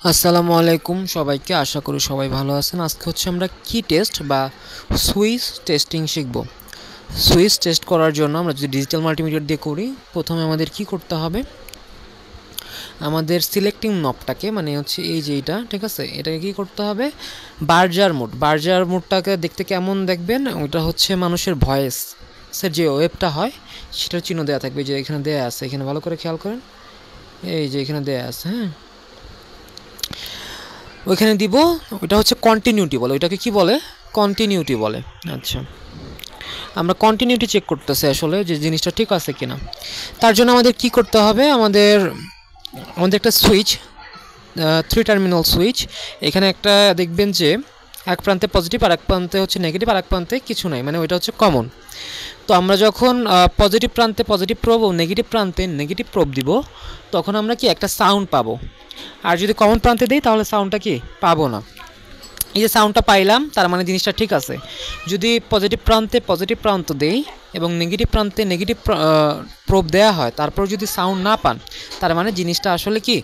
আসসালামু আলাইকুম সবাইকে, আশা করি সবাই ভালো আছেন। আজকে হচ্ছে আমরা কি টেস্ট বা সুইচ টেস্টিং শিখব। সুইচ টেস্ট করার জন্য আমরা যদি ডিজিটাল মাল্টিমিটার দিয়ে করি, প্রথমে আমাদের কি করতে হবে, আমাদের সিলেক্টিং নবটাকে মানে হচ্ছে এই যে এটা, ঠিক আছে, এটাকে কি করতে হবে, বার্জার মোডটাকে দেখতে কেমন দেখবেন, ওটা হচ্ছে মানুষের ভয়েসের যে ওয়েবটা হয় সেটার চিহ্ন দেওয়া থাকবে, যে এখানে দেওয়া আছে, এখানে ভালো করে খেয়াল করেন, এই যে এখানে দেওয়া আছে, হ্যাঁ, ওইখানে দিব। ওইটা হচ্ছে কন্টিনিউটি বলে, ওইটাকে কি বলে, কন্টিনিউটি বলে। আচ্ছা, আমরা কন্টিনিউটি চেক করতেছি আসলে যে জিনিসটা ঠিক আছে কিনা। তার জন্য আমাদের কি করতে হবে, আমাদের একটা সুইচ, 3 টার্মিনাল সুইচ, এখানে একটা দেখবেন যে এক প্রান্তে পজিটিভ আর এক প্রান্তে হচ্ছে নেগেটিভ, আর এক প্রান্তে কিছু নাই, মানে ওইটা হচ্ছে কমন। তো আমরা যখন পজিটিভ প্রান্তে পজিটিভ প্রোব ও নেগেটিভ প্রান্তে নেগেটিভ প্রোব দিব, তখন আমরা কি একটা সাউন্ড পাবো। আর যদি কমন প্রান্তে দিই তাহলে সাউন্ডটা কি পাবো না। এই যে সাউন্ডটা পাইলাম, তার মানে জিনিসটা ঠিক আছে। যদি পজিটিভ প্রান্তে পজিটিভ প্রান্ত দেই এবং নেগেটিভ প্রান্তে নেগেটিভ প্রোব দেওয়া হয়, তারপর যদি সাউন্ড না পান, তার মানে জিনিসটা আসলে কি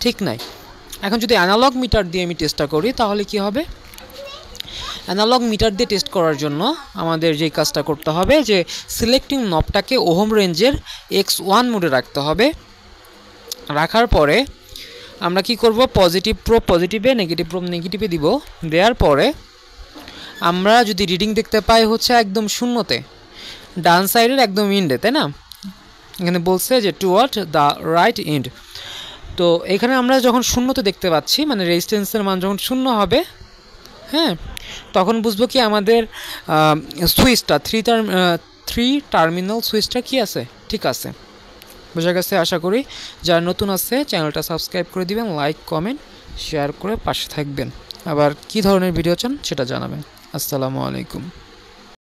ঠিক নাই। এখন যদি অ্যানালগ মিটার দিয়ে আমি টেস্টটা করি, তাহলে কি হবে, অ্যানালগ মিটার দিয়ে টেস্ট করার জন্য আমাদের যেই কাজটা করতে হবে, যে সিলেক্টিং নবটাকে ওহম রেঞ্জের X1 মোডে রাখতে হবে। রাখার পরে আমরা কি করব, পজিটিভ প্রোব পজিটিভে, নেগেটিভ প্রোব নেগেটিভে দিব। দেওয়ার পরে আমরা যদি রিডিং দেখতে পাই হচ্ছে একদম শূন্যতে, ডান সাইডের একদম ইন্ডে, তাই না, এখানে বলছে যে টুয়ার্ড দ্য রাইট ইন্ড। তো এখানে আমরা যখন শূন্যতে দেখতে পাচ্ছি, মানে রেজিস্ট্যান্সের মান যখন শূন্য হবে, হ্যাঁ, তখন বুঝবো কি আমাদের সুইচটা থ্রি টার্মিনাল সুইচটা কি আছে, ঠিক আছে। বোঝা গেছে আশা করি। যারা নতুন আছে চ্যানেলটা সাবস্ক্রাইব করে দিবেন, লাইক কমেন্ট শেয়ার করে পাশে থাকবেন। আবার কি ধরনের ভিডিও চান সেটা জানাবেন। আসসালামু আলাইকুম।